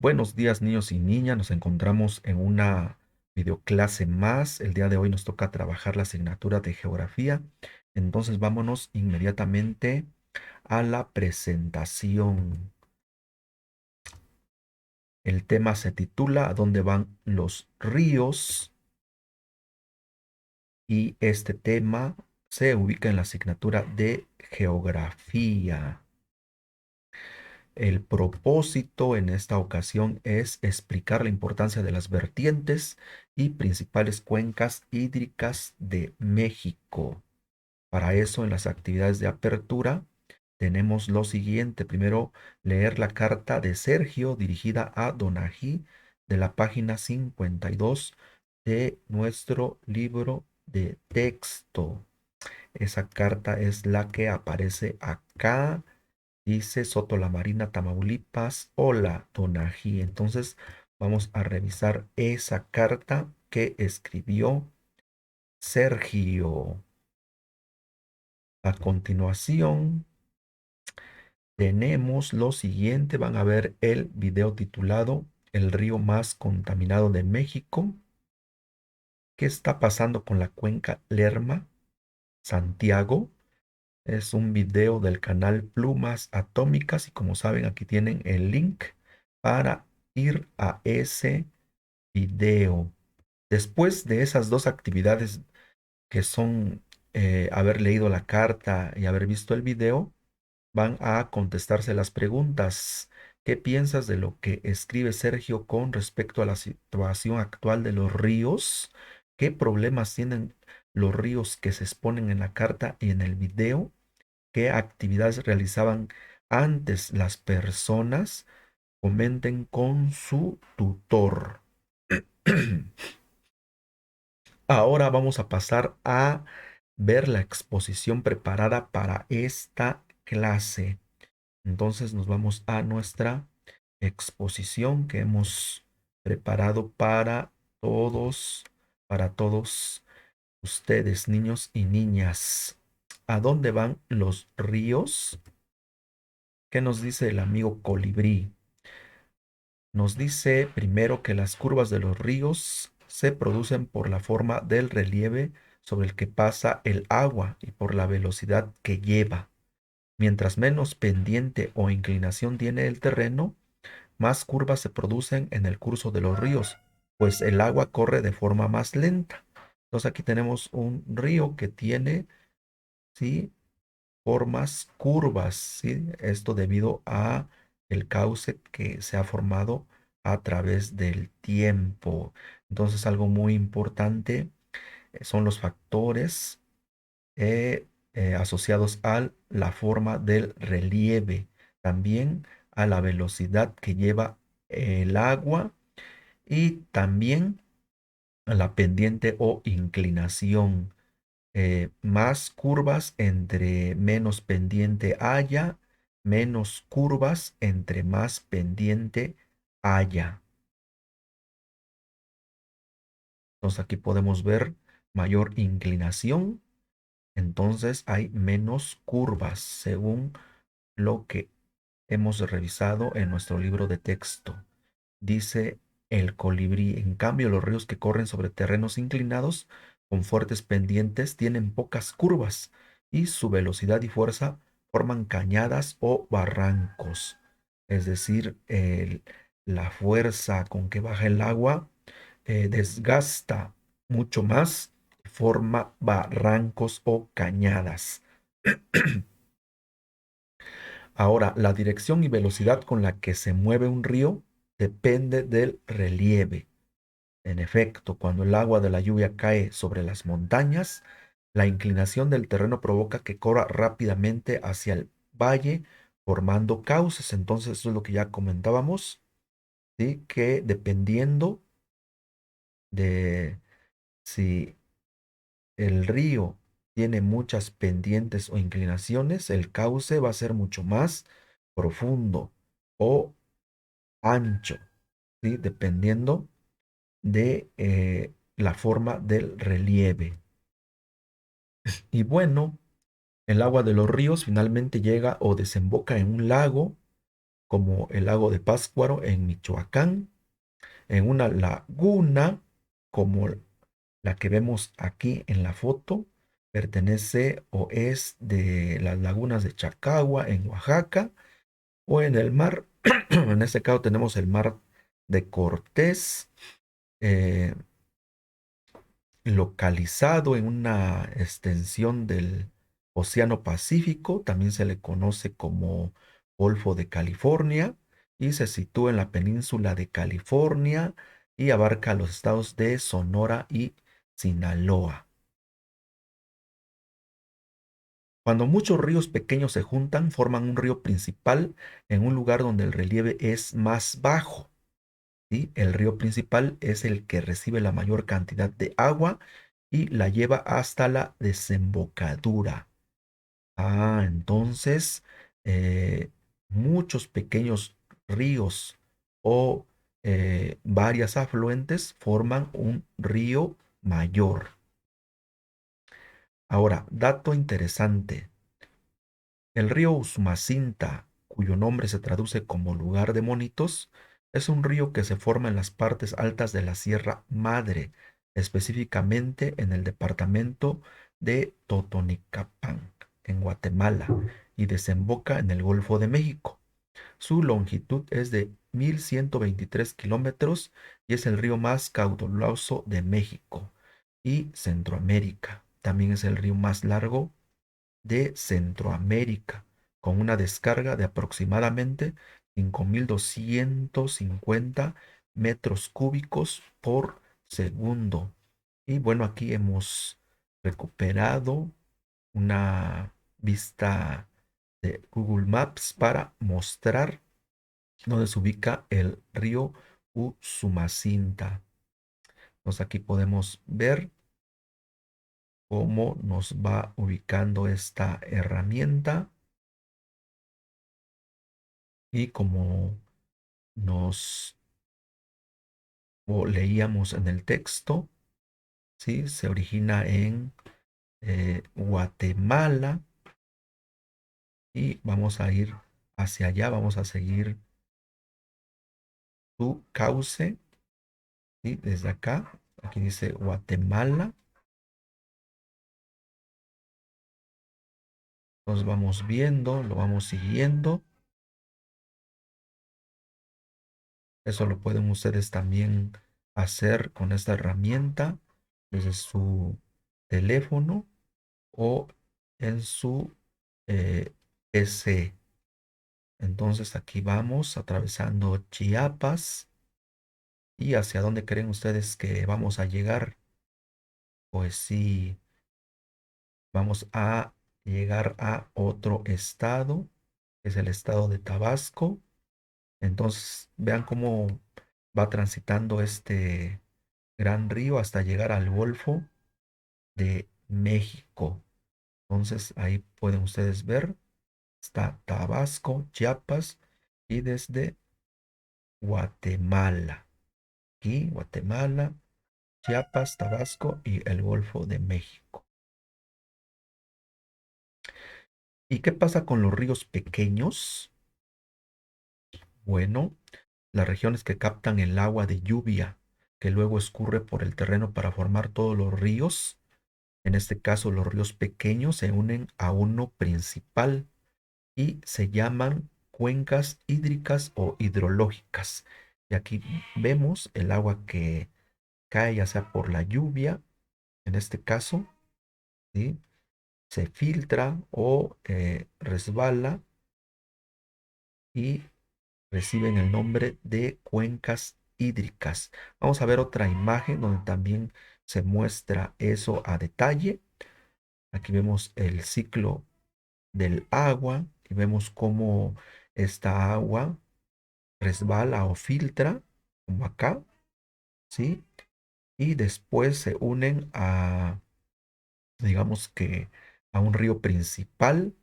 Buenos días, niños y niñas. Nos encontramos en una videoclase más. El día de hoy nos toca trabajar la asignatura de geografía. Entonces vámonos inmediatamente a la presentación. El tema se titula ¿A dónde van los ríos? Y este tema se ubica en la asignatura de geografía. El propósito en esta ocasión es explicar la importancia de las vertientes y principales cuencas hídricas de México. Para eso, en las actividades de apertura, tenemos lo siguiente. Primero, leer la carta de Sergio dirigida a Donají de la página 52 de nuestro libro de texto. Esa carta es la que aparece acá. Dice Soto La Marina, Tamaulipas. Hola, Donají. Entonces vamos a revisar esa carta que escribió Sergio. A continuación, tenemos lo siguiente. Van a ver el video titulado El río más contaminado de México. ¿Qué está pasando con la cuenca Lerma, Santiago? Es un video del canal Plumas Atómicas y como saben, aquí tienen el link para ir a ese video. Después de esas dos actividades que son haber leído la carta y haber visto el video, van a contestarse las preguntas. ¿Qué piensas de lo que escribe Sergio con respecto a la situación actual de los ríos? ¿Qué problemas tienen los ríos que se exponen en la carta y en el video? ¿Qué actividades realizaban antes las personas? Comenten con su tutor. Ahora vamos a pasar a ver la exposición preparada para esta clase. Entonces nos vamos a nuestra exposición que hemos preparado para todos ustedes, niños y niñas. ¿A dónde van los ríos? ¿Qué nos dice el amigo Colibrí? Nos dice primero que las curvas de los ríos se producen por la forma del relieve sobre el que pasa el agua y por la velocidad que lleva. Mientras menos pendiente o inclinación tiene el terreno, más curvas se producen en el curso de los ríos, pues el agua corre de forma más lenta. Entonces aquí tenemos un río que tiene, ¿sí?, formas curvas, ¿sí? Esto debido a el cauce que se ha formado a través del tiempo. Entonces, algo muy importante son los factores asociados a la forma del relieve, también a la velocidad que lleva el agua y también a la pendiente o inclinación. Más curvas entre menos pendiente haya, menos curvas entre más pendiente haya. Entonces aquí podemos ver mayor inclinación, entonces hay menos curvas según lo que hemos revisado en nuestro libro de texto. Dice el colibrí, en cambio los ríos que corren sobre terrenos inclinados con fuertes pendientes tienen pocas curvas y su velocidad y fuerza forman cañadas o barrancos. Es decir, la fuerza con que baja el agua desgasta mucho más, forma barrancos o cañadas. Ahora, la dirección y velocidad con la que se mueve un río depende del relieve. En efecto, cuando el agua de la lluvia cae sobre las montañas, la inclinación del terreno provoca que corra rápidamente hacia el valle, formando cauces. Entonces, eso es lo que ya comentábamos, ¿sí? Que dependiendo de si el río tiene muchas pendientes o inclinaciones, el cauce va a ser mucho más profundo o ancho, ¿sí? Dependiendo de la forma del relieve. Y bueno, el agua de los ríos finalmente llega o desemboca en un lago como el lago de Pátzcuaro en Michoacán, en una laguna como la que vemos aquí en la foto, pertenece o es de las lagunas de Chacagua en Oaxaca, o en el mar, en este caso tenemos el mar de Cortés, eh, localizado en una extensión del Océano Pacífico, también se le conoce como Golfo de California, y se sitúa en la península de California y abarca los estados de Sonora y Sinaloa. Cuando muchos ríos pequeños se juntan, forman un río principal en un lugar donde el relieve es más bajo. ¿Sí? El río principal es el que recibe la mayor cantidad de agua y la lleva hasta la desembocadura. Entonces, eh, muchos pequeños ríos o varias afluentes forman un río mayor. Ahora, dato interesante. El río Usumacinta, cuyo nombre se traduce como lugar de monitos, es un río que se forma en las partes altas de la Sierra Madre, específicamente en el departamento de Totonicapán, en Guatemala, y desemboca en el Golfo de México. Su longitud es de 1.123 kilómetros y es el río más caudaloso de México y Centroamérica. También es el río más largo de Centroamérica, con una descarga de aproximadamente 5.250 metros cúbicos por segundo. Y bueno, aquí hemos recuperado una vista de Google Maps para mostrar dónde se ubica el río Usumacinta. Entonces aquí podemos ver cómo nos va ubicando esta herramienta. Y como nos o leíamos en el texto, ¿sí? Se origina en Guatemala y vamos a ir hacia allá, vamos a seguir su cauce, ¿sí? Desde acá, aquí dice Guatemala, nos vamos viendo, lo vamos siguiendo. Eso lo pueden ustedes también hacer con esta herramienta desde su teléfono o en su PC. Entonces aquí vamos atravesando Chiapas. ¿Y hacia dónde creen ustedes que vamos a llegar? Pues sí, vamos a llegar a otro estado, que es el estado de Tabasco. Entonces vean cómo va transitando este gran río hasta llegar al Golfo de México. Entonces ahí pueden ustedes ver, está Tabasco, Chiapas y desde Guatemala. Aquí, Guatemala, Chiapas, Tabasco y el Golfo de México. ¿Y qué pasa con los ríos pequeños? Bueno, las regiones que captan el agua de lluvia, que luego escurre por el terreno para formar todos los ríos, en este caso los ríos pequeños se unen a uno principal y se llaman cuencas hídricas o hidrológicas. Y aquí vemos el agua que cae ya sea por la lluvia, en este caso, ¿sí? Se filtra o resbala y reciben el nombre de cuencas hídricas. Vamos a ver otra imagen donde también se muestra eso a detalle. Aquí vemos el ciclo del agua y vemos cómo esta agua resbala o filtra, como acá, ¿sí? Y después se unen a, digamos que, a un río principal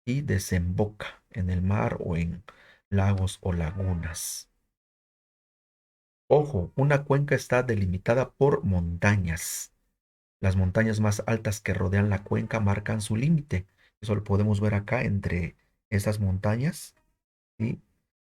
y desemboca en el mar o en lagos o lagunas. Ojo, una cuenca está delimitada por montañas. Las montañas más altas que rodean la cuenca marcan su límite. Eso lo podemos ver acá entre estas montañas, ¿sí?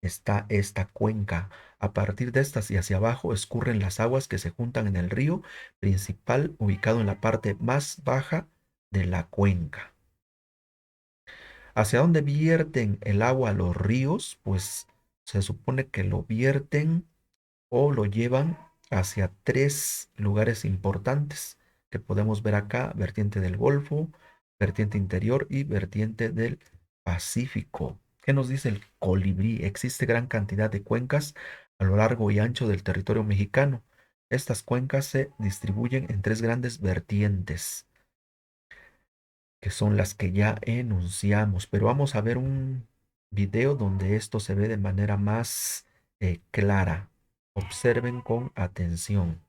está esta cuenca. A partir de estas y hacia abajo escurren las aguas que se juntan en el río principal ubicado en la parte más baja de la cuenca. ¿Hacia dónde vierten el agua los ríos? Pues se supone que lo vierten o lo llevan hacia tres lugares importantes que podemos ver acá: vertiente del Golfo, vertiente interior y vertiente del Pacífico. ¿Qué nos dice el colibrí? Existe gran cantidad de cuencas a lo largo y ancho del territorio mexicano. Estas cuencas se distribuyen en tres grandes vertientes, que son las que ya enunciamos, pero vamos a ver un video donde esto se ve de manera más clara. Observen con atención.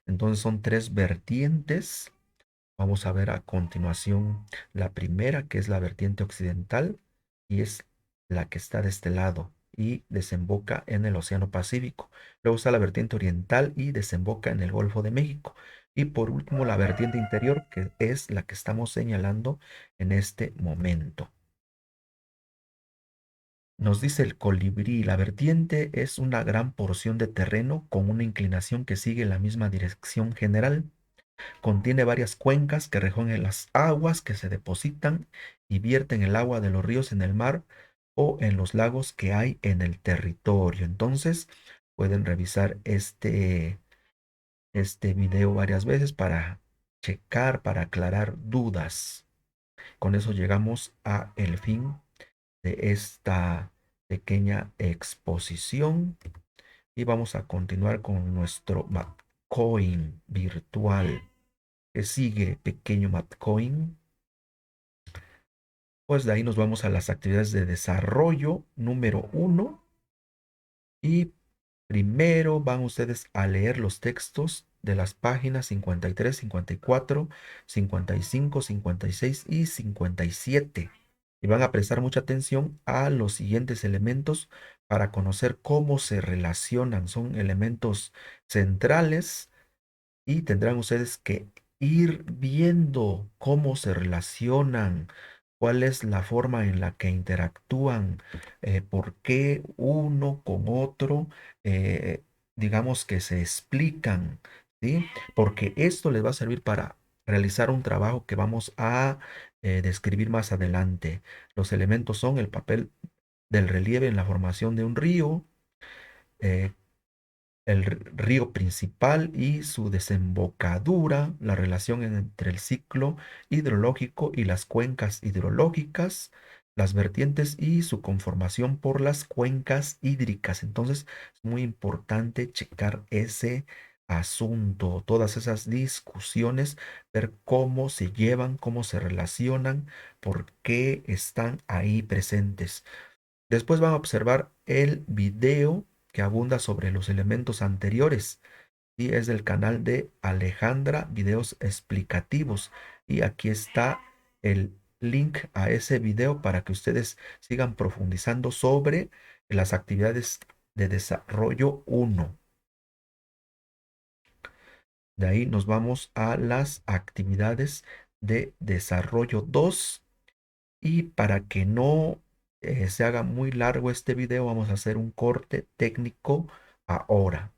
Entonces son tres vertientes. Vamos a ver a continuación la primera, que es la vertiente occidental, y es la que está de este lado y desemboca en el Océano Pacífico. Luego está la vertiente oriental y desemboca en el Golfo de México. Y por último, la vertiente interior, que es la que estamos señalando en este momento. Nos dice el colibrí: la vertiente es una gran porción de terreno con una inclinación que sigue la misma dirección general. Contiene varias cuencas que recogen las aguas que se depositan y vierten el agua de los ríos en el mar o en los lagos que hay en el territorio. Entonces, pueden revisar este video varias veces para checar, para aclarar dudas. Con eso llegamos a el fin de esta pequeña exposición y vamos a continuar con nuestro Mapcoin virtual. ¿Qué sigue, pequeño Mapcoin? Pues de ahí nos vamos a las actividades de desarrollo número 1 y primero van ustedes a leer los textos de las páginas 53, 54, 55, 56 y 57. Y van a prestar mucha atención a los siguientes elementos para conocer cómo se relacionan. Son elementos centrales y tendrán ustedes que ir viendo cómo se relacionan, cuál es la forma en la que interactúan, por qué uno con otro, eh, digamos que se explican, ¿sí? Porque esto les va a servir para realizar un trabajo que vamos a describir más adelante. Los elementos son el papel del relieve en la formación de un río, eh, el río principal y su desembocadura, la relación entre el ciclo hidrológico y las cuencas hidrológicas, las vertientes y su conformación por las cuencas hídricas. Entonces, es muy importante checar ese asunto, todas esas discusiones, ver cómo se llevan, cómo se relacionan, por qué están ahí presentes. Después van a observar el video que abunda sobre los elementos anteriores y es del canal de Alejandra Videos Explicativos. Y aquí está el link a ese video para que ustedes sigan profundizando sobre las actividades de desarrollo 1. De ahí nos vamos a las actividades de desarrollo 2. Y para que no se haga muy largo este video, vamos a hacer un corte técnico ahora.